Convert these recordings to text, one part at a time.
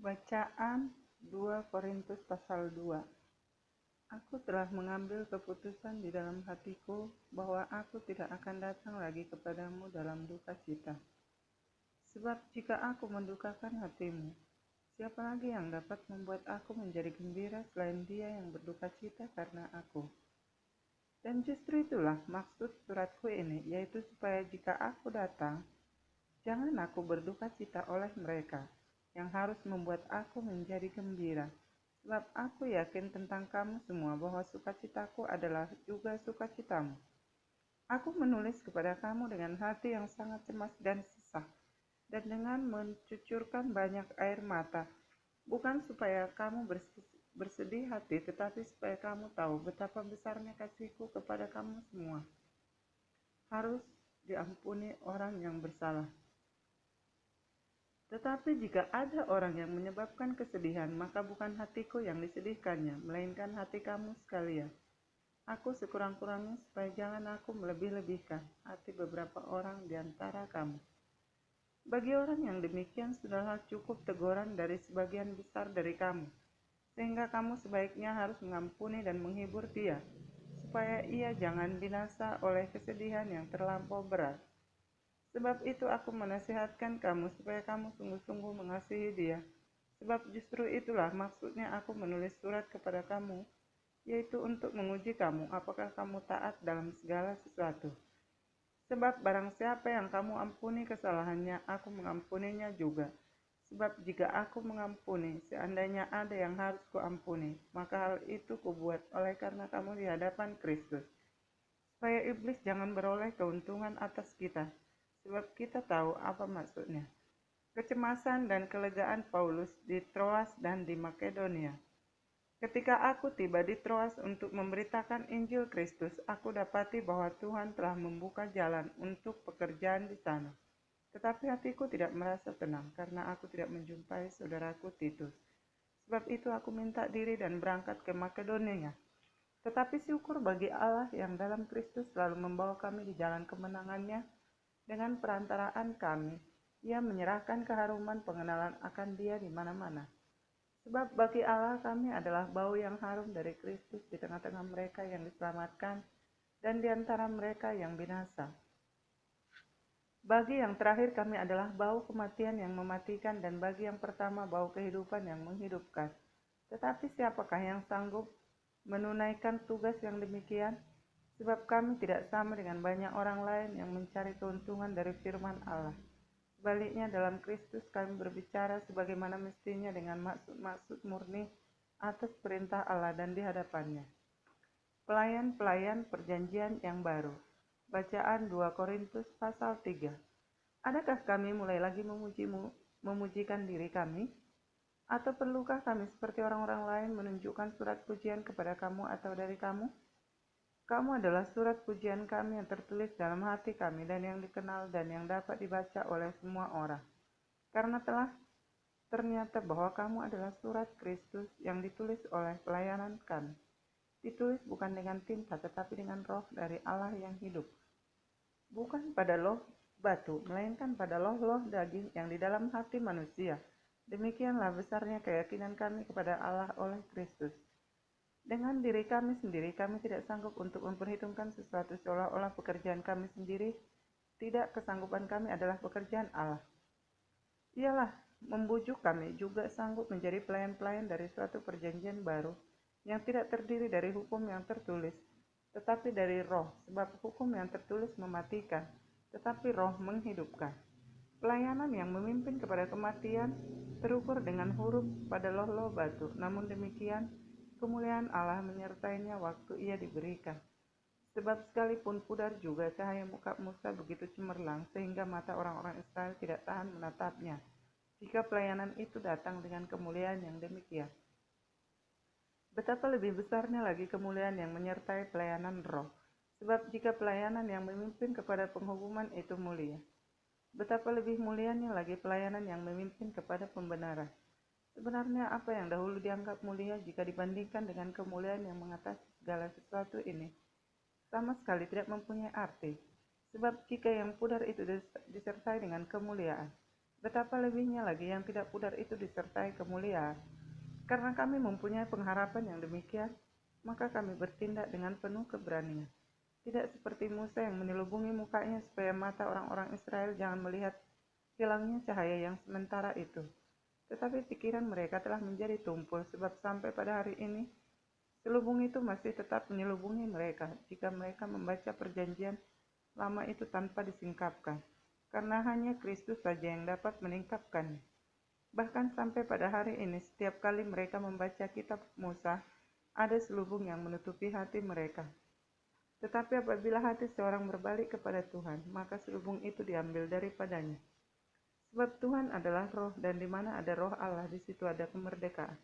Bacaan 2 Korintus pasal 2. Aku telah mengambil keputusan di dalam hatiku bahwa aku tidak akan datang lagi kepadamu dalam duka cita. Sebab jika aku mendukakan hatimu, siapa lagi yang dapat membuat aku menjadi gembira selain Dia yang berduka cita karena aku? Dan justru itulah maksud suratku ini, yaitu supaya jika aku datang, jangan aku berduka cita oleh mereka, yang harus membuat aku menjadi gembira. Sebab aku yakin tentang kamu semua bahwa sukacitaku adalah juga sukacitamu. Aku menulis kepada kamu dengan hati yang sangat cemas dan sesak, dan dengan mencucurkan banyak air mata, bukan supaya kamu bersedih hati, tetapi supaya kamu tahu betapa besarnya kasihku kepada kamu semua. Harus diampuni orang yang bersalah. Tetapi jika ada orang yang menyebabkan kesedihan, maka bukan hatiku yang disedihkannya, melainkan hati kamu sekalian. Aku sekurang-kurangnya supaya jangan aku melebih-lebihkan hati beberapa orang di antara kamu. Bagi orang yang demikian sudahlah cukup teguran dari sebagian besar dari kamu, sehingga kamu sebaiknya harus mengampuni dan menghibur dia, supaya ia jangan binasa oleh kesedihan yang terlampau berat. Sebab itu aku menasihatkan kamu supaya kamu sungguh-sungguh mengasihi dia. Sebab justru itulah maksudnya aku menulis surat kepada kamu, yaitu untuk menguji kamu apakah kamu taat dalam segala sesuatu. Sebab barang siapa yang kamu ampuni kesalahannya, aku mengampuninya juga. Sebab jika aku mengampuni, seandainya ada yang harus kuampuni, maka hal itu kubuat oleh karena kamu di hadapan Kristus, supaya iblis jangan beroleh keuntungan atas kita. Sebab kita tahu apa maksudnya. Kecemasan dan kelegaan Paulus di Troas dan di Makedonia. Ketika aku tiba di Troas untuk memberitakan Injil Kristus, aku dapati bahwa Tuhan telah membuka jalan untuk pekerjaan di sana. Tetapi hatiku tidak merasa tenang karena aku tidak menjumpai saudaraku Titus. Sebab itu aku minta diri dan berangkat ke Makedonia. Tetapi syukur bagi Allah yang dalam Kristus selalu membawa kami di jalan kemenangannya. Dengan perantaraan kami, Ia menyerahkan keharuman pengenalan akan Dia di mana-mana. Sebab bagi Allah kami adalah bau yang harum dari Kristus di tengah-tengah mereka yang diselamatkan dan di antara mereka yang binasa. Bagi yang terakhir kami adalah bau kematian yang mematikan, dan bagi yang pertama bau kehidupan yang menghidupkan. Tetapi siapakah yang sanggup menunaikan tugas yang demikian? Sebab kami tidak sama dengan banyak orang lain yang mencari keuntungan dari firman Allah. Sebaliknya dalam Kristus kami berbicara sebagaimana mestinya dengan maksud-maksud murni atas perintah Allah dan di hadapannya. Pelayan-pelayan perjanjian yang baru. Bacaan 2 Korintus pasal 3. Adakah kami mulai lagi memujikan diri kami? Atau perlukah kami seperti orang-orang lain menunjukkan surat pujian kepada kamu atau dari kamu? Kamu adalah surat pujian kami yang tertulis dalam hati kami dan yang dikenal dan yang dapat dibaca oleh semua orang. Karena telah ternyata bahwa kamu adalah surat Kristus yang ditulis oleh pelayanan kami. Ditulis bukan dengan tinta tetapi dengan roh dari Allah yang hidup. Bukan pada loh batu, melainkan pada loh-loh daging yang di dalam hati manusia. Demikianlah besarnya keyakinan kami kepada Allah oleh Kristus. Dengan diri kami sendiri, kami tidak sanggup untuk memperhitungkan sesuatu seolah-olah pekerjaan kami sendiri. Tidak, kesanggupan kami adalah pekerjaan Allah. Ialah membujuk kami juga sanggup menjadi pelayan-pelayan dari suatu perjanjian baru, yang tidak terdiri dari hukum yang tertulis, tetapi dari roh, sebab hukum yang tertulis mematikan, tetapi roh menghidupkan. Pelayanan yang memimpin kepada kematian terukur dengan huruf pada loh-loh batu, namun demikian, kemuliaan Allah menyertainya waktu ia diberikan. Sebab sekalipun pudar juga cahaya muka Musa begitu cemerlang sehingga mata orang-orang Israel tidak tahan menatapnya, jika pelayanan itu datang dengan kemuliaan yang demikian. Betapa lebih besarnya lagi kemuliaan yang menyertai pelayanan roh. Sebab jika pelayanan yang memimpin kepada penghukuman itu mulia, betapa lebih mulianya lagi pelayanan yang memimpin kepada pembenaran. Sebenarnya apa yang dahulu dianggap mulia jika dibandingkan dengan kemuliaan yang mengatasi segala sesuatu ini, sama sekali tidak mempunyai arti. Sebab jika yang pudar itu disertai dengan kemuliaan, Betapa lebihnya lagi yang tidak pudar itu disertai kemuliaan. Karena kami mempunyai pengharapan yang demikian, maka kami bertindak dengan penuh keberanian. Tidak seperti Musa yang menyelubungi mukanya supaya mata orang-orang Israel jangan melihat hilangnya cahaya yang sementara itu. Tetapi pikiran mereka telah menjadi tumpul, sebab sampai pada hari ini, selubung itu masih tetap menyelubungi mereka jika mereka membaca perjanjian lama itu tanpa disingkapkan, karena hanya Kristus saja yang dapat meningkapkannya. Bahkan sampai pada hari ini, setiap kali mereka membaca kitab Musa, ada selubung yang menutupi hati mereka. Tetapi apabila hati seorang berbalik kepada Tuhan, maka selubung itu diambil daripadanya. Sebab Tuhan adalah roh, dan di mana ada roh Allah, di situ ada kemerdekaan.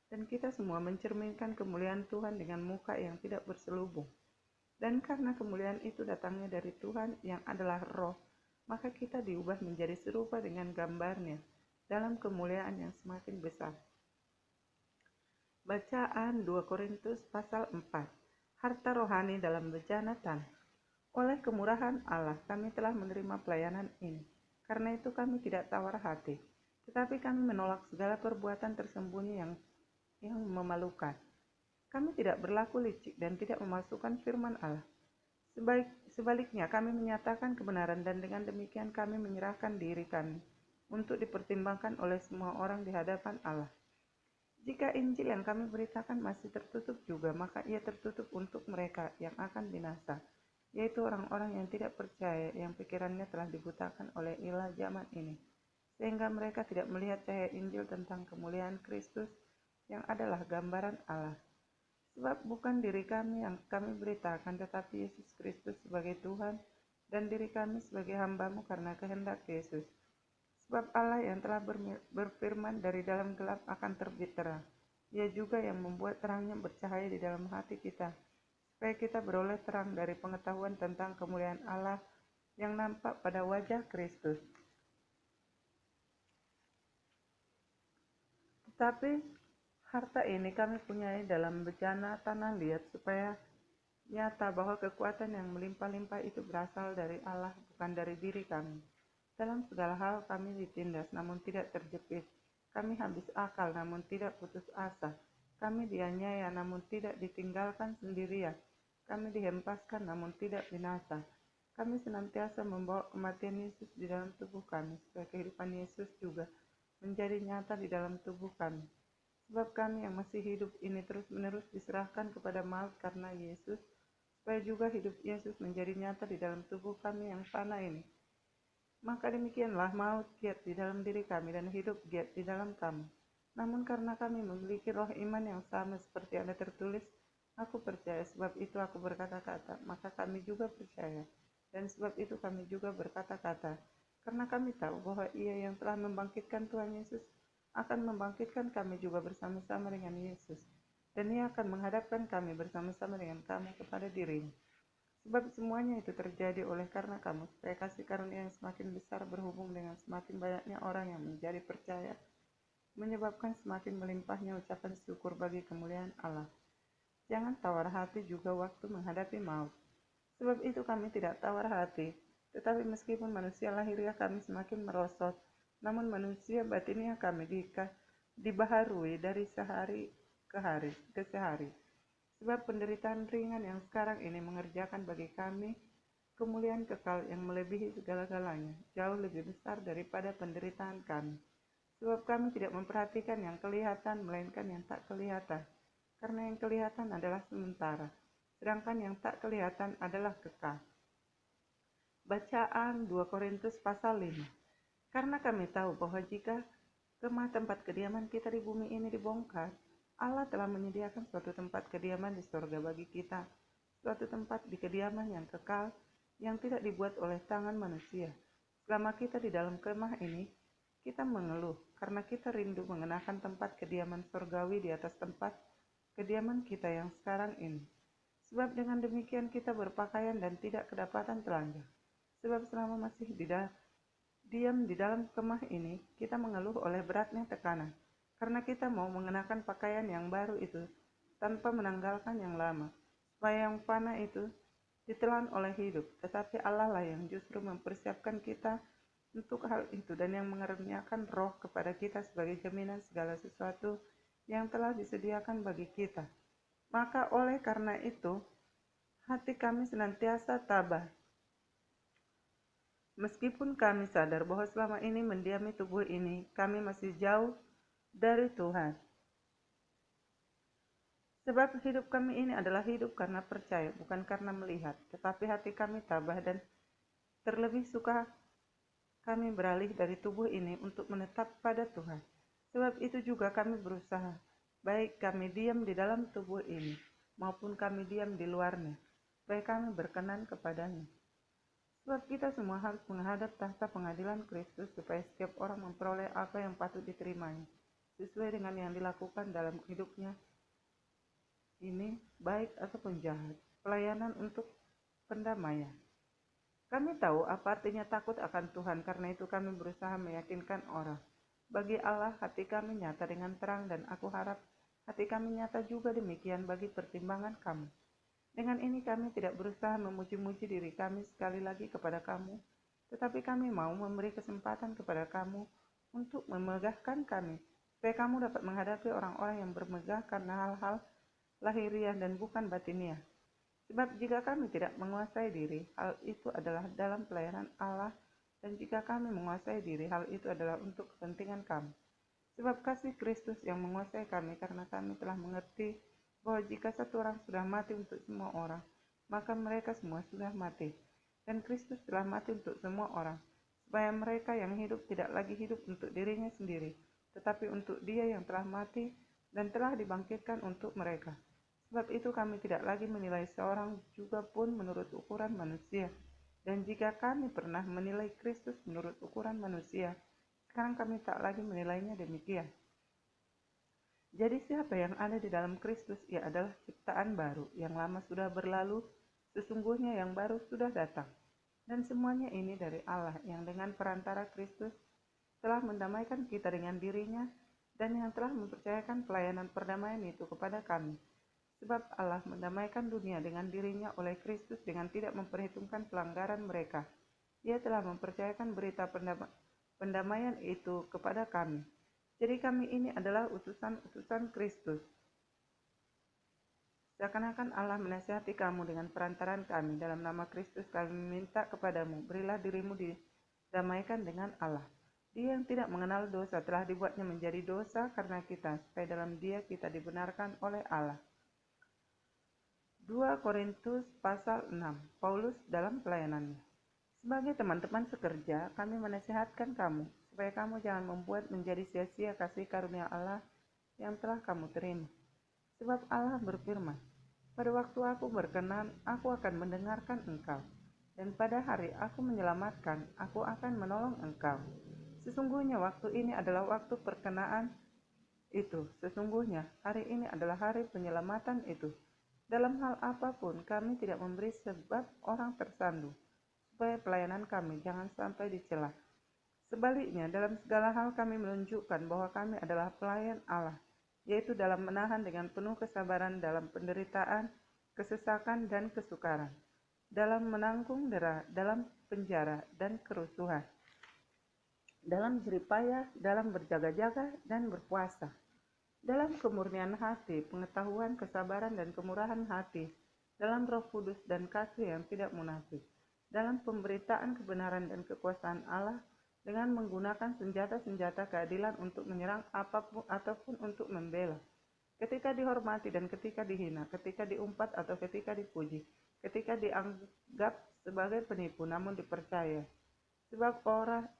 Dan kita semua mencerminkan kemuliaan Tuhan dengan muka yang tidak berselubung. Dan karena kemuliaan itu datangnya dari Tuhan yang adalah roh, maka kita diubah menjadi serupa dengan gambarnya dalam kemuliaan yang semakin besar. Bacaan 2 Korintus pasal 4. Harta rohani dalam bejana tanah. Oleh kemurahan Allah kami telah menerima pelayanan ini. Karena itu kami tidak tawar hati, tetapi kami menolak segala perbuatan tersembunyi yang memalukan. Kami tidak berlaku licik dan tidak memasukkan firman Allah. Sebaliknya kami menyatakan kebenaran, dan dengan demikian kami menyerahkan diri kami untuk dipertimbangkan oleh semua orang di hadapan Allah. Jika Injil yang kami beritakan masih tertutup juga, maka ia tertutup untuk mereka yang akan binasa, yaitu orang-orang yang tidak percaya, yang pikirannya telah dibutakan oleh ilah zaman ini, sehingga mereka tidak melihat cahaya Injil tentang kemuliaan Kristus yang adalah gambaran Allah. Sebab bukan diri kami yang kami beritakan, tetapi Yesus Kristus sebagai Tuhan, dan diri kami sebagai hamba-Mu karena kehendak Yesus. Sebab Allah yang telah berfirman dari dalam gelap akan terbit terang, Ia juga yang membuat terangnya bercahaya di dalam hati kita, supaya kita beroleh terang dari pengetahuan tentang kemuliaan Allah yang nampak pada wajah Kristus. Tetapi harta ini kami punyai dalam bejana tanah liat, supaya nyata bahwa kekuatan yang melimpah-limpah itu berasal dari Allah, bukan dari diri kami. Dalam segala hal kami ditindas, namun tidak terjepit. Kami habis akal, namun tidak putus asa. Kami dianiaya, namun tidak ditinggalkan sendirian. Kami dihempaskan, namun tidak binasa. Kami senantiasa membawa kematian Yesus di dalam tubuh kami, supaya kehidupan Yesus juga menjadi nyata di dalam tubuh kami. Sebab kami yang masih hidup ini terus-menerus diserahkan kepada maut karena Yesus, supaya juga hidup Yesus menjadi nyata di dalam tubuh kami yang fana ini. Maka demikianlah maut giat di dalam diri kami dan hidup giat di dalam kamu. Namun karena kami memiliki roh iman yang sama seperti ada tertulis, aku percaya, sebab itu aku berkata-kata, maka kami juga percaya. Dan sebab itu kami juga berkata-kata, karena kami tahu bahwa Ia yang telah membangkitkan Tuhan Yesus akan membangkitkan kami juga bersama-sama dengan Yesus. Dan Ia akan menghadapkan kami bersama-sama dengan kamu kepada dirinya. Sebab semuanya itu terjadi oleh karena kamu, supaya kasih karunia yang semakin besar berhubung dengan semakin banyaknya orang yang menjadi percaya, menyebabkan semakin melimpahnya ucapan syukur bagi kemuliaan Allah. Jangan tawar hati juga waktu menghadapi maut. Sebab itu kami tidak tawar hati, tetapi meskipun manusia lahiriah kami semakin merosot, namun manusia batiniah kami dibaharui dari sehari ke sehari. Sebab penderitaan ringan yang sekarang ini mengerjakan bagi kami kemuliaan kekal yang melebihi segala-galanya, jauh lebih besar daripada penderitaan kami. Sebab kami tidak memperhatikan yang kelihatan, melainkan yang tak kelihatan. Karena yang kelihatan adalah sementara, sedangkan yang tak kelihatan adalah kekal. Bacaan 2 Korintus pasal 5. Karena kami tahu bahwa jika kemah tempat kediaman kita di bumi ini dibongkar, Allah telah menyediakan suatu tempat kediaman di surga bagi kita, suatu tempat di kediaman yang kekal, yang tidak dibuat oleh tangan manusia. Selama kita di dalam kemah ini, kita mengeluh, karena kita rindu mengenakan tempat kediaman surgawi di atas tempat kediaman kita yang sekarang ini. Sebab dengan demikian kita berpakaian dan tidak kedapatan telanjang. Sebab selama masih diam di dalam kemah ini, kita mengeluh oleh beratnya tekanan, karena kita mau mengenakan pakaian yang baru itu tanpa menanggalkan yang lama, supaya yang fana itu ditelan oleh hidup. Tetapi Allah lah yang justru mempersiapkan kita untuk hal itu dan yang mengaruniakan roh kepada kita sebagai jaminan segala sesuatu yang telah disediakan bagi kita. Maka oleh karena itu, hati kami senantiasa tabah. Meskipun kami sadar bahwa selama ini mendiami tubuh ini, kami masih jauh dari Tuhan. Sebab hidup kami ini adalah hidup karena percaya, bukan karena melihat. Tetapi hati kami tabah dan terlebih suka kami beralih dari tubuh ini untuk menetap pada Tuhan. Sebab itu juga kami berusaha, baik kami diam di dalam tubuh ini, maupun kami diam di luarnya, supaya kami berkenan kepadanya. Sebab kita semua harus menghadap tahta pengadilan Kristus, supaya setiap orang memperoleh apa yang patut diterimanya, sesuai dengan yang dilakukan dalam hidupnya ini, baik ataupun jahat, pelayanan untuk pendamaian. Kami tahu apa artinya takut akan Tuhan, karena itu kami berusaha meyakinkan orang. Bagi Allah, hati kami nyata dengan terang, dan aku harap hati kami nyata juga demikian bagi pertimbangan kamu. Dengan ini kami tidak berusaha memuji-muji diri kami sekali lagi kepada kamu, tetapi kami mau memberi kesempatan kepada kamu untuk memegahkan kami, supaya kamu dapat menghadapi orang-orang yang bermegah karena hal-hal lahiriah dan bukan batiniah. Sebab jika kami tidak menguasai diri, hal itu adalah dalam pelayanan Allah, dan jika kami menguasai diri, hal itu adalah untuk kepentingan kami. Sebab kasih Kristus yang menguasai kami, karena kami telah mengerti bahwa jika satu orang sudah mati untuk semua orang, maka mereka semua sudah mati. Dan Kristus telah mati untuk semua orang, supaya mereka yang hidup tidak lagi hidup untuk dirinya sendiri, tetapi untuk Dia yang telah mati dan telah dibangkitkan untuk mereka. Sebab itu kami tidak lagi menilai seorang juga pun menurut ukuran manusia. Dan jika kami pernah menilai Kristus menurut ukuran manusia, sekarang kami tak lagi menilainya demikian. Jadi siapa yang ada di dalam Kristus, ia adalah ciptaan baru, yang lama sudah berlalu, sesungguhnya yang baru sudah datang. Dan semuanya ini dari Allah, yang dengan perantara Kristus telah mendamaikan kita dengan dirinya, dan yang telah mempercayakan pelayanan perdamaian itu kepada kami. Sebab Allah mendamaikan dunia dengan dirinya oleh Kristus dengan tidak memperhitungkan pelanggaran mereka. Ia telah mempercayakan berita pendamaian itu kepada kami. Jadi kami ini adalah utusan-utusan Kristus. Seakan-akan Allah menasihati kamu dengan perantaran kami. Dalam nama Kristus kami minta kepadamu, berilah dirimu didamaikan dengan Allah. Dia yang tidak mengenal dosa telah dibuatnya menjadi dosa karena kita, supaya dalam Dia kita dibenarkan oleh Allah. 2 Korintus pasal 6. Paulus dalam pelayanannya. Sebagai teman-teman sekerja, kami menasihatkan kamu, supaya kamu jangan membuat menjadi sia-sia kasih karunia Allah yang telah kamu terima. Sebab Allah berfirman, pada waktu aku berkenan, aku akan mendengarkan engkau. Dan pada hari aku menyelamatkan, aku akan menolong engkau. Sesungguhnya waktu ini adalah waktu perkenaan itu. Sesungguhnya hari ini adalah hari penyelamatan itu. Dalam hal apapun kami tidak memberi sebab orang tersandu, supaya pelayanan kami jangan sampai dicela. Sebaliknya, dalam segala hal kami menunjukkan bahwa kami adalah pelayan Allah, yaitu dalam menahan dengan penuh kesabaran dalam penderitaan, kesesakan, dan kesukaran, dalam menanggung dera, dalam penjara dan kerusuhan, dalam jeripayah, dalam berjaga-jaga dan berpuasa, dalam kemurnian hati, pengetahuan, kesabaran, dan kemurahan hati, dalam Roh Kudus dan kasih yang tidak munafik, dalam pemberitaan kebenaran dan kekuasaan Allah, dengan menggunakan senjata-senjata keadilan untuk menyerang apapun ataupun untuk membela, ketika dihormati dan ketika dihina, ketika diumpat atau ketika dipuji, ketika dianggap sebagai penipu namun dipercaya. Sebab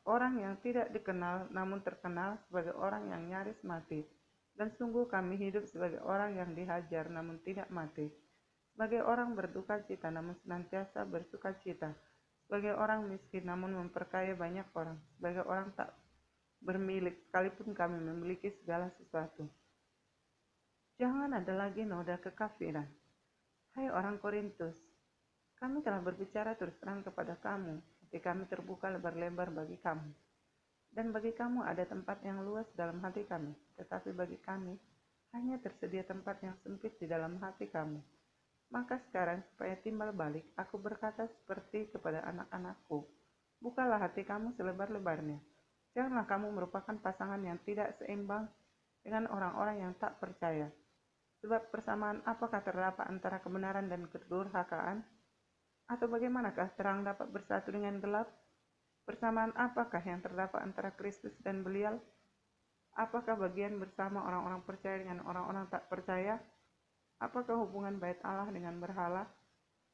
orang yang tidak dikenal namun terkenal sebagai orang yang nyaris mati. Dan sungguh kami hidup sebagai orang yang dihajar namun tidak mati, sebagai orang berduka cita namun senantiasa bersuka cita, sebagai orang miskin namun memperkaya banyak orang, sebagai orang tak bermilik sekalipun kami memiliki segala sesuatu. Jangan ada lagi noda kekafiran. Hai orang Korintus, kami telah berbicara terus terang kepada kamu, hati kami terbuka lebar-lebar bagi kamu. Dan bagi kamu ada tempat yang luas dalam hati kami, tetapi bagi kami hanya tersedia tempat yang sempit di dalam hati kamu. Maka sekarang supaya timbal balik, aku berkata seperti kepada anak-anakku, Bukalah hati kamu selebar-lebarnya. Janganlah kamu merupakan pasangan yang tidak seimbang dengan orang-orang yang tak percaya. Sebab persamaan apakah terdapat antara kebenaran dan kedurhakaan? Atau bagaimanakah terang dapat bersatu dengan gelap? Persamaan apakah yang terdapat antara Kristus dan Belial? Apakah bagian bersama orang-orang percaya dengan orang-orang tak percaya? Apakah hubungan bait Allah dengan berhala?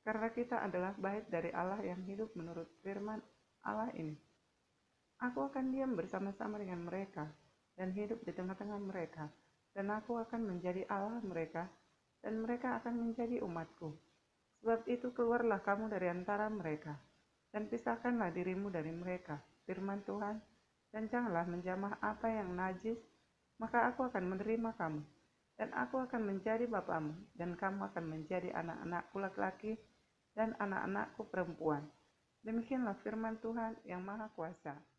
Karena kita adalah bait dari Allah yang hidup menurut firman Allah ini. Aku akan diam bersama-sama dengan mereka dan hidup di tengah-tengah mereka, dan aku akan menjadi Allah mereka, dan mereka akan menjadi umatku. Sebab itu keluarlah kamu dari antara mereka, dan pisahkanlah dirimu dari mereka, firman Tuhan, dan janganlah menjamah apa yang najis, maka aku akan menerima kamu, dan aku akan menjadi bapamu, dan kamu akan menjadi anak-anakku laki-laki dan anak-anakku perempuan. Demikianlah firman Tuhan yang Maha Kuasa.